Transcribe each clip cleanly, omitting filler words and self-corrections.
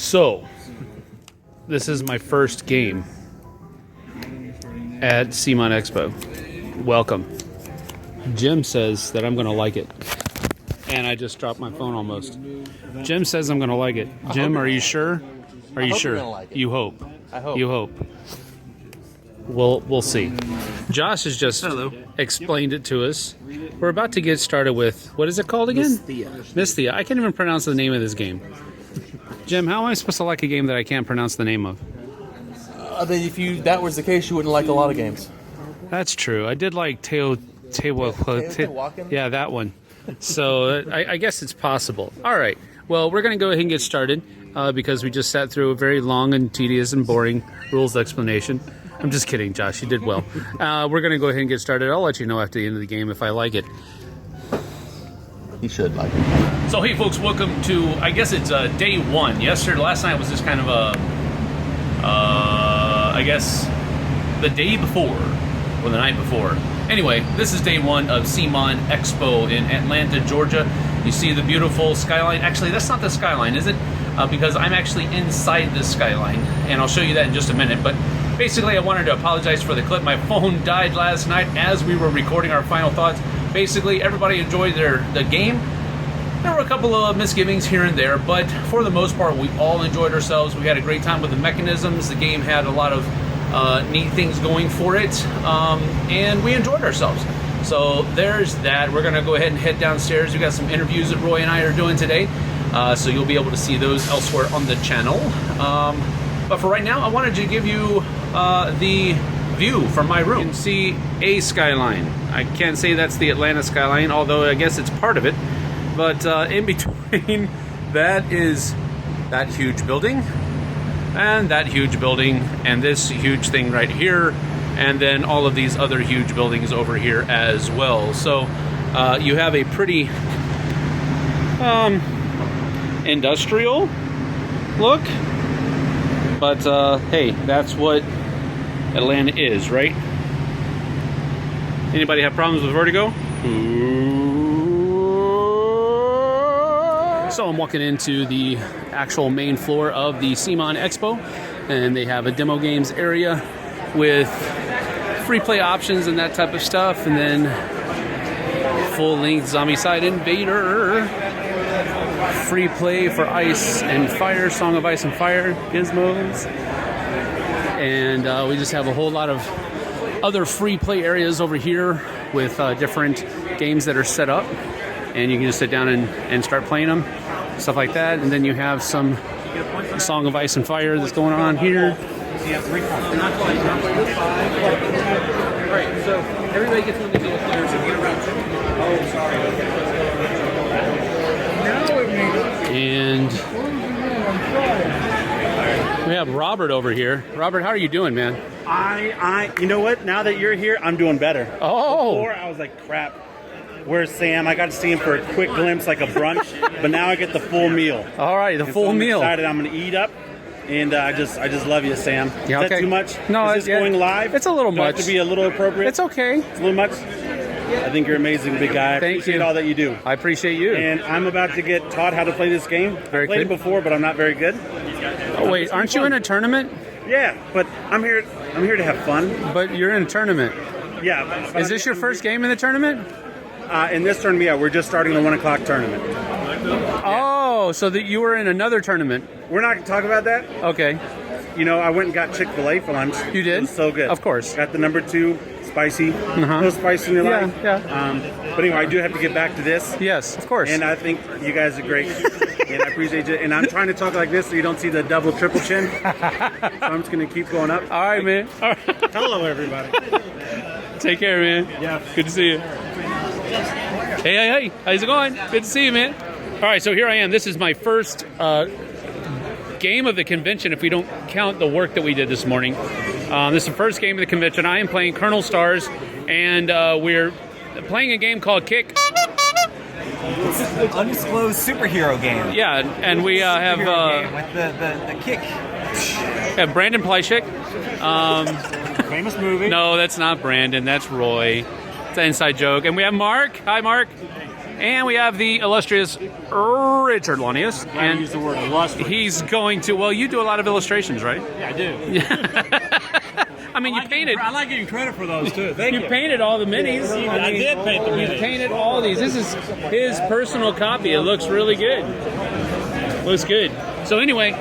So, this is my first game at CMON Expo. Welcome. Jim says that I'm going to like it. And I just dropped my phone almost. Jim says I'm going to like it. Jim, are you sure? Are you sure? Like it. You hope. I hope. You hope. We'll see. Josh has just explained it to us. We're about to get started with, what is it called again? Mysthia. I can't even pronounce the name of this game. Jim, how am I supposed to like a game that I can't pronounce the name of? If that was the case, you wouldn't like a lot of games. That's true. I did like Teotihuacan? Yeah, that one. So I guess it's possible. All right. Well, we're going to go ahead and get started because we just sat through a very long and tedious and boring rules explanation. I'm just kidding, Josh. You did well. We're going to go ahead and get started. I'll let you know after the end of the game if I like it. You should like it. So, hey, folks, welcome to, I guess it's day one. Last night was just kind of I guess, the day before, or the night before. Anyway, this is day one of CMON Expo in Atlanta, Georgia. You see the beautiful skyline. Actually, that's not the skyline, is it? Because I'm actually inside this skyline, and I'll show you that in just a minute. But basically, I wanted to apologize for the clip. My phone died last night as we were recording our final thoughts. Basically, everybody enjoyed the game. There were a couple of misgivings here and there, but for the most part, we all enjoyed ourselves. We had a great time with the mechanisms. The game had a lot of neat things going for it, and we enjoyed ourselves. So there's that. We're going to go ahead and head downstairs. We got some interviews that Roy and I are doing today, so you'll be able to see those elsewhere on the channel. But for right now, I wanted to give you the view from my room. You can see a skyline. I can't say that's the Atlanta skyline, although I guess it's part of it. But in between, that is that huge building, and that huge building, and this huge thing right here, and then all of these other huge buildings over here as well. So you have a pretty industrial look, but hey, that's what Atlanta is, right? Anybody have problems with vertigo? So I'm walking into the actual main floor of the CMON Expo, and they have a demo games area with free play options and that type of stuff, and then full-length Zombicide Invader, free play for Ice and Fire, Song of Ice and Fire gizmos, and we just have a whole lot of other free play areas over here with different games that are set up, and you can just sit down and start playing them, stuff like that. And then you have some Song of Ice and Fire that's going on here. Alright, so everybody gets one of these players and get around. Oh, sorry. And we have Robert over here. Robert, how are you doing, man? You know what? Now that you're here, I'm doing better. Oh. Before, I was like, crap. Where's Sam? I got to see him for a quick glimpse, like a brunch, but now I get the full meal. All right, the full meal. I'm excited. I'm going to eat up, and I just love you, Sam. Yeah, Is that too much? No, is this going live? It's a little much. Do I have to be a little appropriate? It's okay. It's a little much. I think you're amazing, big guy. I appreciate all that you do. I appreciate you. And I'm about to get taught how to play this game. I played it before, but I'm not very good. Oh wait, aren't you in a tournament? Yeah, but I'm here to have fun. But you're in a tournament. Yeah. Is this your first game in the tournament? In this tournament, yeah, we're just starting the 1 o'clock tournament. Oh, so that you were in another tournament. We're not going to talk about that. Okay. You know, I went and got Chick-fil-A for lunch. You did? It was so good. Of course. Got the number 2, spicy. No spice in your life. Yeah. But anyway, I do have to get back to this. Yes, of course. And I think you guys are great. And I appreciate you. And I'm trying to talk like this so you don't see the double, triple chin. So I'm just going to keep going up. All right, man. All right. Hello, everybody. Take care, man. Yeah. Good to see you. Hey. How's it going? Good to see you, man. All right, so here I am. This is my first game of the convention, if we don't count the work that we did this morning. This is the first game of the convention. I am playing Colonel Stars, and we're playing a game called Kick. Undisclosed superhero game. Yeah, and we have game with the kick. Have Brandon Plyshik. Famous movie. No, that's not Brandon. That's Roy. It's an inside joke. And we have Mark. Hi, Mark. And we have the illustrious Richard Lonius. I And use the word illustrious. he's going to, well, you do a lot of illustrations, right? Yeah, I do. I mean, you painted. I like getting credit for those too. Thank You you. painted all the minis. I did paint the You minis. painted all these. This is his personal copy. It looks really good. Looks good. So anyway,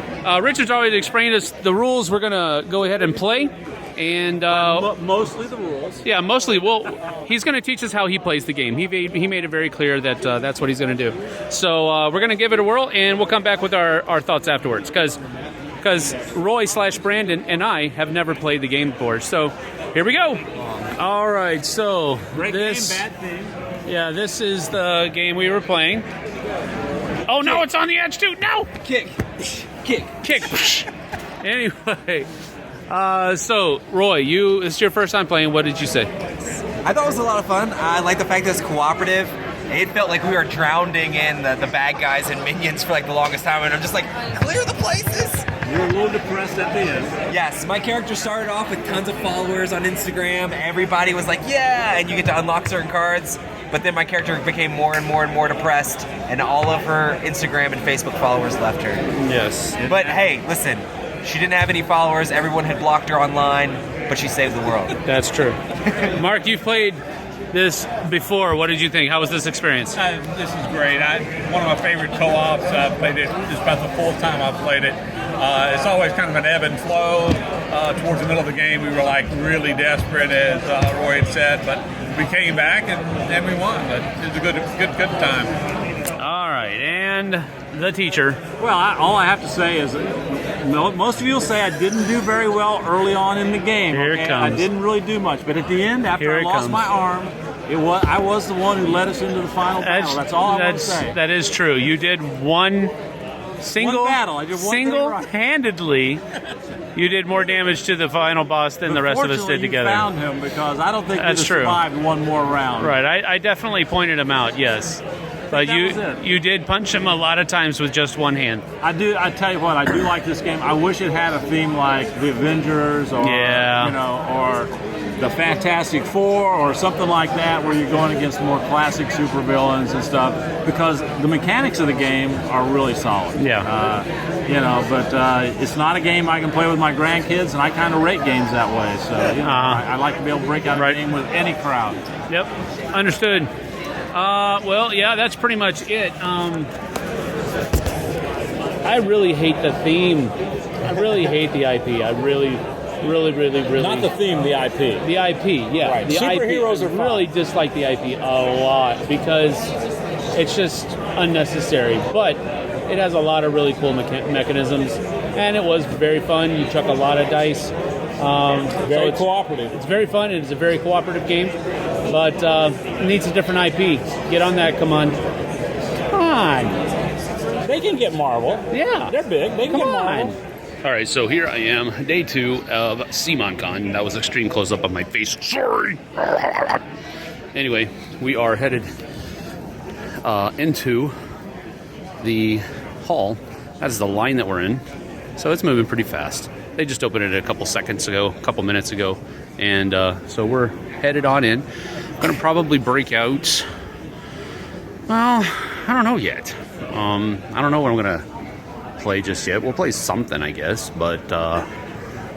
Richard's already explained us the rules. We're gonna go ahead and play, and Mostly the rules. yeah, mostly. Well, he's gonna teach us how he plays the game. He made it very clear that that's what he's gonna do. So we're gonna give it a whirl, and we'll come back with our thoughts afterwards, because Roy/Brandon and I have never played the game before. So here we go. All right, so Great this, game, bad theme. yeah, this is the game we were playing. Oh no, it's on the edge too. No, Kick. kick. Anyway, so Roy, this is your first time playing. What did you say? I thought it was a lot of fun. I like the fact that it's cooperative. It felt like we were drowning in the bad guys and minions for like the longest time, and I'm just like, clear the places. You're a little depressed at the end. Yes, my character started off with tons of followers on Instagram. Everybody was like, yeah, and you get to unlock certain cards. But then my character became more and more and more depressed, and all of her Instagram and Facebook followers left her. Yes. But hey, listen, she didn't have any followers. Everyone had blocked her online, but she saved the world. That's true. Mark, you've played this before. What did you think? How was this experience? This is great. One of my favorite co-ops. I've played it just about the fourth time I've played it. It's always kind of an ebb and flow. Towards the middle of the game, we were like really desperate, as Roy had said, but we came back and we won. But it was a good time. All right, and the teacher. Well, all I have to say is, most of you will say I didn't do very well early on in the game. Here it okay? comes. I didn't really do much, but at the end, after Here I it lost comes. my arm, I was the one who led us into the final battle. That's all I want to say. That is true. You did one battle. I did one thing right. single-handedly. You did more damage to the final boss than the rest of us did together. You found him, because I don't think That's we'd have true. survived one more round. Right, I definitely pointed him out, yes. But that was it. you did punch him a lot of times with just one hand. I tell you what, I do like this game. I wish it had a theme like the Avengers, or or the Fantastic Four, or something like that, where you're going against more classic supervillains and stuff. Because the mechanics of the game are really solid. Yeah. But it's not a game I can play with my grandkids, and I kind of rate games that way. So I like to be able to break out a game with any crowd. Yep, understood. Well, yeah, that's pretty much it. I really hate the theme. I really hate the IP. I really. Not the theme, the IP. The IP, yeah. Right. The Superheroes IP, are fun. really dislike the IP a lot because it's just unnecessary. But it has a lot of really cool mechanisms, and it was very fun. You chuck a lot of dice. Very cooperative. It's very fun, and it's a very cooperative game, but it needs a different IP. Get on that, come on. Come on. They can get Marvel. Yeah. They're big. They can Come get on. Marvel. All right, so here I am, day 2 of CMON Con. That was extreme close-up of my face. Sorry. Anyway, we are headed into the hall. That's the line that we're in. So it's moving pretty fast. They just opened it a couple minutes ago. And so we're headed on in. Gonna probably break out, well, I don't know yet. I don't know what I'm gonna play just yet. We'll play something, I guess, but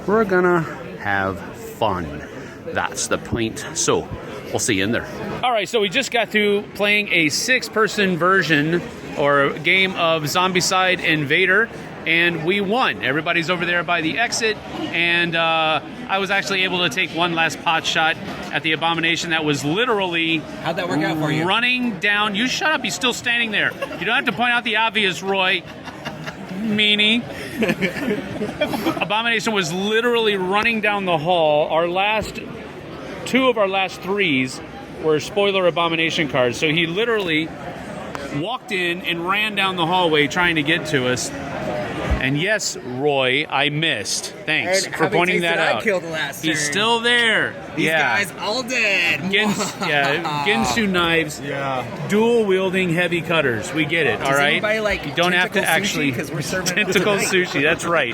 we're gonna have fun. That's the point. So we'll see you in there. All right, so we just got through playing a 6-person version or game of Zombicide Invader, and we won. Everybody's over there by the exit, and I was actually able to take one last pot shot at the abomination that was literally How'd that work out for you? running down. You shut up, he's still standing there. You don't have to point out the obvious, Roy. Meanie. Abomination was literally running down the hall. Two of our last 3s were spoiler Abomination cards. So he literally walked in and ran down the hallway trying to get to us. And yes, Roy, I missed. Thanks And for having pointing tasted, that I out. killed the last He's turn. still there. These yeah. guys all dead. Ginsu knives. Yeah. Dual wielding heavy cutters. We get it. All right. anybody like you don't have to tentacle sushi? actually 'Cause we're serving it tentacle tonight. sushi. That's right.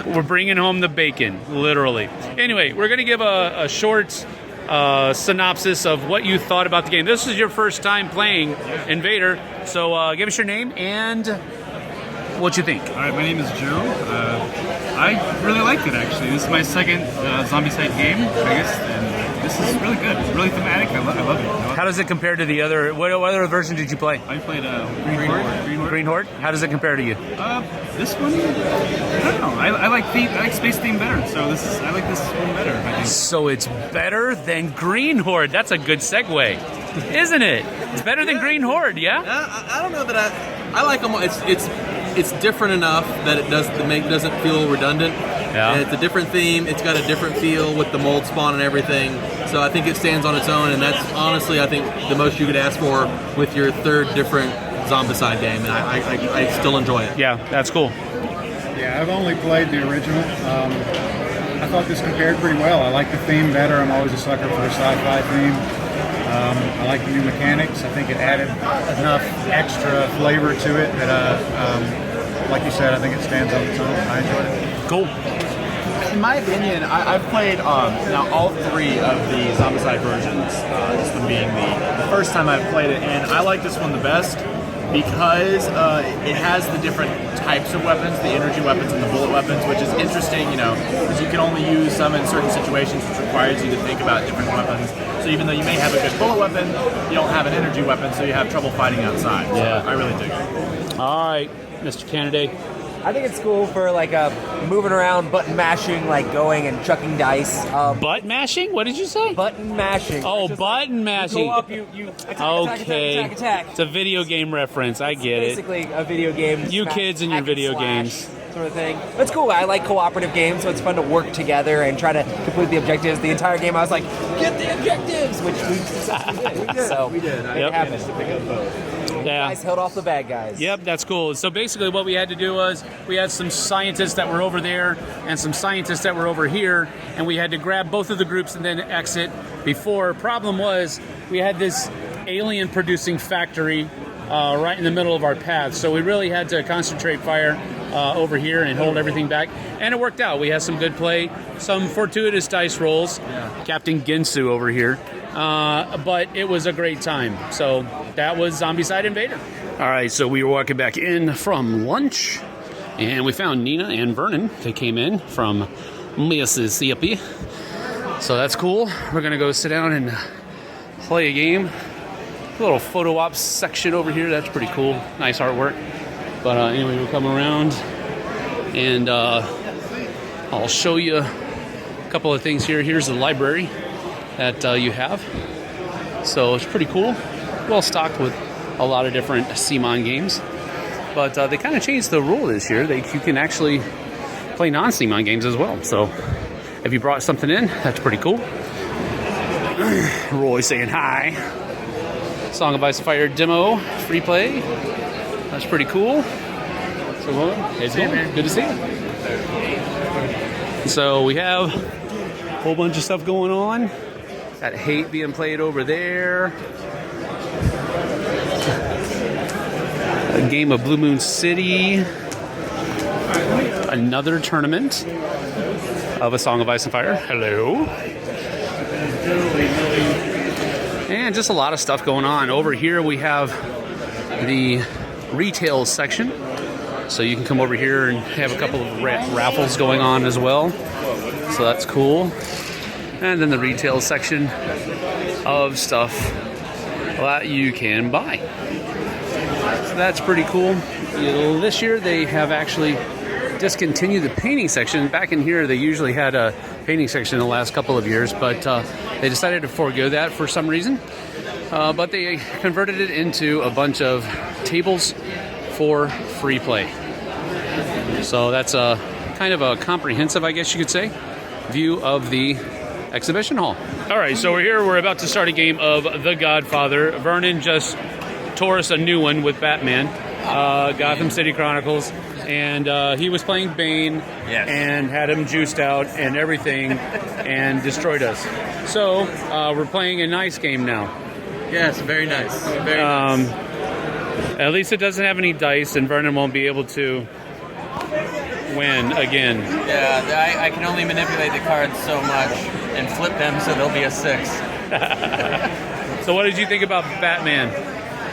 We're bringing home the bacon, literally. Anyway, we're gonna give a short synopsis of what you thought about the game. This is your first time playing Invader, so give us your name and what you think. All right, my name is Joe. I really liked it, actually. This is my second Zombicide game, I guess, and this is really good. It's really thematic. I love it. How does it compare to the other? What other version did you play? I played Green Horde. Green Horde. How does it compare to you? This one, I don't know. I like space theme better, so I like this one better, I think. So it's better than Green Horde. That's a good segue, isn't it? It's better than Green Horde, yeah? I don't know that I like them. It's different enough that it doesn't feel redundant. Yeah. And it's a different theme. It's got a different feel with the mold spawn and everything. So I think it stands on its own, and that's honestly, I think, the most you could ask for with your third different Zombicide game, and I still enjoy it. Yeah, that's cool. Yeah, I've only played the original. I thought this compared pretty well. I like the theme better. I'm always a sucker for a sci-fi theme. I like the new mechanics. I think it added enough extra flavor to it that, like you said, I think it stands on its own. I enjoyed it. Cool. In my opinion, I've played now all three of the Zombicide versions, this one being the first time I've played it, and I like this one the best because it has the different types of weapons, the energy weapons and the bullet weapons, which is interesting, because you can only use some in certain situations, which requires you to think about different weapons. So even though you may have a good bullet weapon, you don't have an energy weapon, so you have trouble fighting outside. So Yeah. I really dig it. All right, Mr. Candidate. I think it's cool for like moving around, button mashing, like going and chucking dice. Butt mashing? What did you say? Button mashing. Oh, It's just button mashing. You go up, you attack, Okay. attack. It's a video game reference. I get it. Basically a video game. You smash, kids and your hack video slash games. Sort of thing. It's cool. I like cooperative games, so it's fun to work together and try to complete the objectives. The entire game, I was like, get the objectives, which we successfully did. So We did. Yep. it happened. Yeah. Guys held off the bad guys. Yep, that's cool. So basically what we had to do was we had some scientists that were over there and some scientists that were over here, and we had to grab both of the groups and then exit before. Problem was we had this alien producing factory right in the middle of our path, so we really had to concentrate fire over here and hold everything back, and it worked out. We had some good play, some fortuitous dice rolls. Captain Ginsu over here. But it was a great time. So that was Zombicide Invader. All right, so we were walking back in from lunch, and we found Nina and Vernon. They came in from Mississippi. So that's cool. We're going to go sit down and play a game. A little photo ops section over here. That's pretty cool. Nice artwork. But anyway, we'll come around, and I'll show you a couple of things here. Here's the library that you have. So it's pretty cool. Well stocked with a lot of different CMON games. But they kind of changed the rule this year. You can actually play non-CMON games as well. So if you brought something in, that's pretty cool. Roy saying hi. Song of Ice and Fire demo, free play. That's pretty cool. So hey, good to see you. So we have a whole bunch of stuff going on. Got Hate being played over there. A game of Blue Moon City. Another tournament of A Song of Ice and Fire. Hello. And just a lot of stuff going on. Over here we have the retail section. So you can come over here and have a couple of raffles going on as well. So that's cool. And then the retail section of stuff that you can buy. So that's pretty cool. This year they have actually discontinued the painting section. Back in here they usually had a painting section the last couple of years, but they decided to forego that for some reason. But they converted it into a bunch of tables for free play. So that's a kind of a comprehensive, I guess you could say, view of the exhibition hall. All right, so we're here. We're about to start a game of The Godfather. Vernon just tore us a new one with Batman, Gotham City Chronicles, and he was playing Bane and had him juiced out and everything and destroyed us. So we're playing a nice game now. Yes, very nice. Very nice. At least it doesn't have any dice, and Vernon won't be able to win again. Yeah, I can only manipulate the cards so much, and flip them so they'll be a 6. So what did you think about Batman?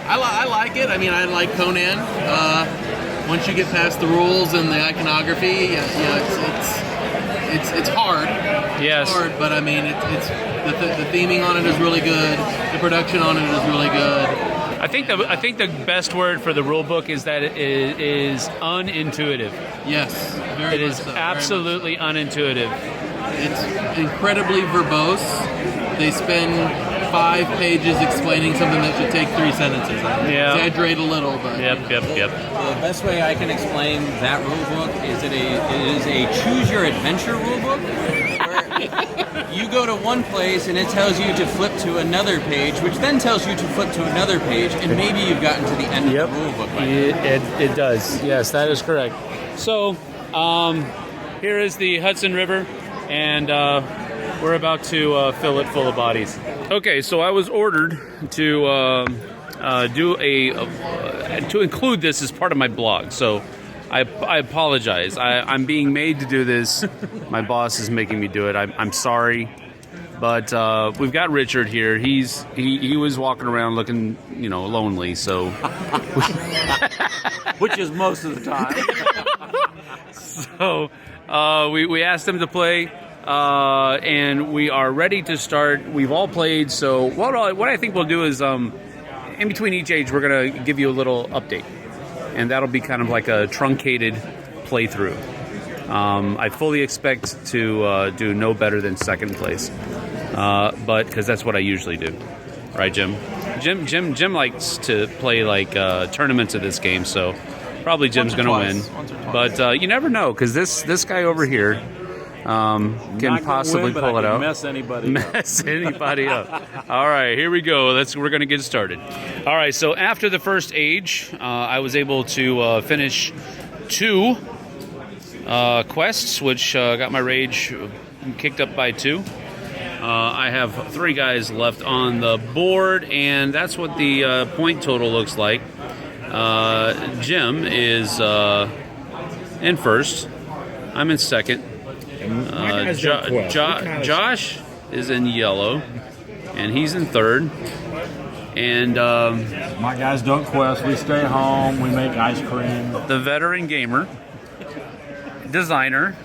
I like it. I mean, I like Conan. Once you get past the rules and the iconography, it's hard. Yes. It's hard, but I mean, it's the theming on it is really good. The production on it is really good. I think the best word for the rule book is that it is unintuitive. Yes, it is absolutely unintuitive. It's incredibly verbose. They spend 5 pages explaining something that should take 3 sentences. I exaggerate a little, but Yep. The best way I can explain that rule book is it is a choose your adventure rule book where you go to one place and it tells you to flip to another page, which then tells you to flip to another page, and maybe you've gotten to the end of the rule book. It does. Yes, that is correct. So here is the Hudson River, and we're about to fill it full of bodies. Okay, so I was ordered to to include this as part of my blog. So I apologize. I'm being made to do this. My boss is making me do it. I'm sorry, but we've got Richard here. He was walking around looking, lonely. So, which is most of the time. So we asked him to play. And we are ready to start. We've all played, so what I think we'll do is, in between each age, we're going to give you a little update. And that'll be kind of like a truncated playthrough. I fully expect to do no better than second place. But because that's what I usually do. Right, Jim? Jim likes to play like tournaments of this game, so probably Jim's going to win. But you never know, because this guy over here can possibly pull it out. Mess anybody up. All right, here we go. We're going to get started. All right, so after the first age, I was able to finish 2 quests, which got my rage kicked up by 2. I have 3 guys left on the board, and that's what the point total looks like. Jim is in first. I'm in second. Josh is in yellow, and he's in third. And my guys don't quest. We stay home. We make ice cream. The veteran gamer, designer,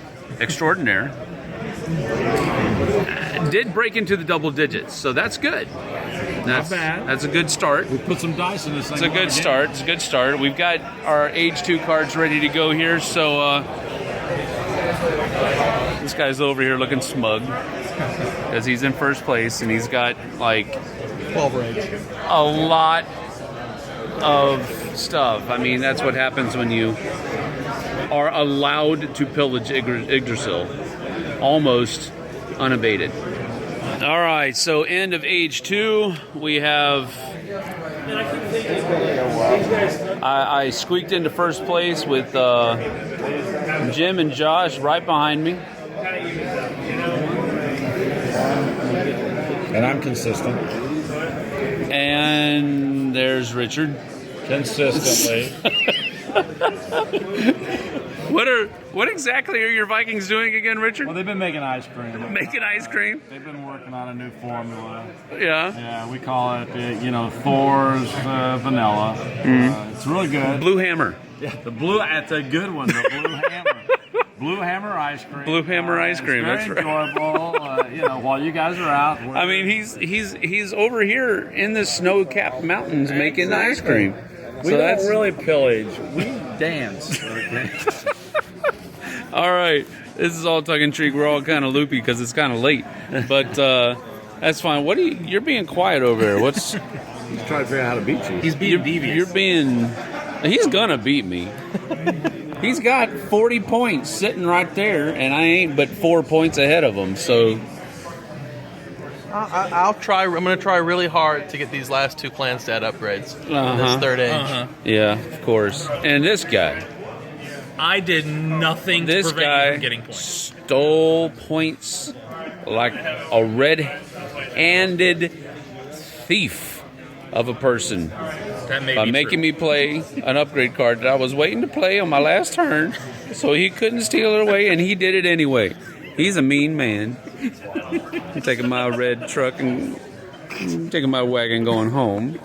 extraordinaire, did break into the double digits, so that's good. Not bad. That's a good start. We put some dice in this thing. It's a good start. It's a good start. We've got our age 2 cards ready to go here, so. This guy's over here looking smug because he's in first place and he's got like 12 rage. A lot of stuff. I mean, that's what happens when you are allowed to pillage Yggdrasil almost unabated. All right, so end of age 2, we have. I squeaked into first place with Jim and Josh right behind me. And I'm consistent. And there's Richard. Consistently. What exactly are your Vikings doing again, Richard? Well, they've been making ice cream. Making ice cream? They've been working on a new formula. Yeah? Yeah, we call it, Thor's vanilla. It's really good. Blue Hammer. Yeah, that's a good one, the Blue Hammer. Blue Hammer ice cream. Blue Hammer ice cream, that's right. Enjoyable, while you guys are out. I mean, he's over here in the snow-capped mountains making ice cream. We don't really pillage. We dance. Okay? All right. This is all tongue-in-cheek. We're all kind of loopy because it's kind of late. But that's fine. You're being quiet over there. What's... He's trying to figure out how to beat you. He's being devious. He's going to beat me. He's got 40 points sitting right there, and I ain't but 4 points ahead of him. So... I'll try. I'm going to try really hard to get these last 2 clan stat upgrades in this third age. Yeah, of course. And this guy. I did nothing to prevent you from getting points. Stole points like a red-handed thief of a person by making me play an upgrade card that I was waiting to play on my last turn, so he couldn't steal it away, and he did it anyway. He's a mean man. I'm taking my red truck and taking my wagon going home.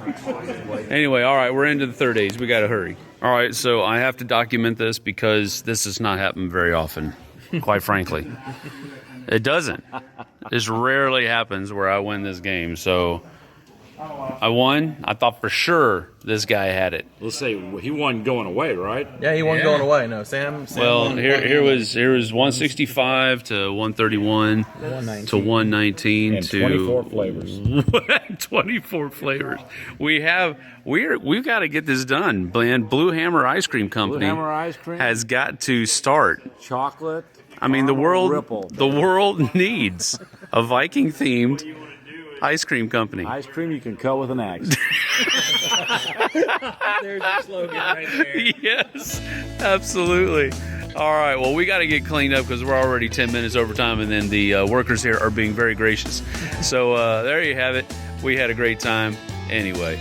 Anyway, all right, we're into the third age. We got to hurry. All right, so I have to document this because this does not happen very often, quite frankly. It doesn't. This rarely happens where I win this game. So I won. I thought for sure this guy had it. Let's say he won going away, right? Yeah, he won going away. No, Sam Well, won here was 165 to 131 to 119 And to 24 flavors. 24 flavors. We've got to get this done. Blue Hammer Ice Cream Company Blue Hammer Ice Cream. has got to start. Chocolate. I mean, the caramel world ripple. the world needs a Viking themed ice cream company. Ice cream you can cut with an axe. There's your slogan right there. Yes, absolutely. All right, well, we got to get cleaned up because we're already 10 minutes over time, and then the workers here are being very gracious. So there you have it. We had a great time. Anyway.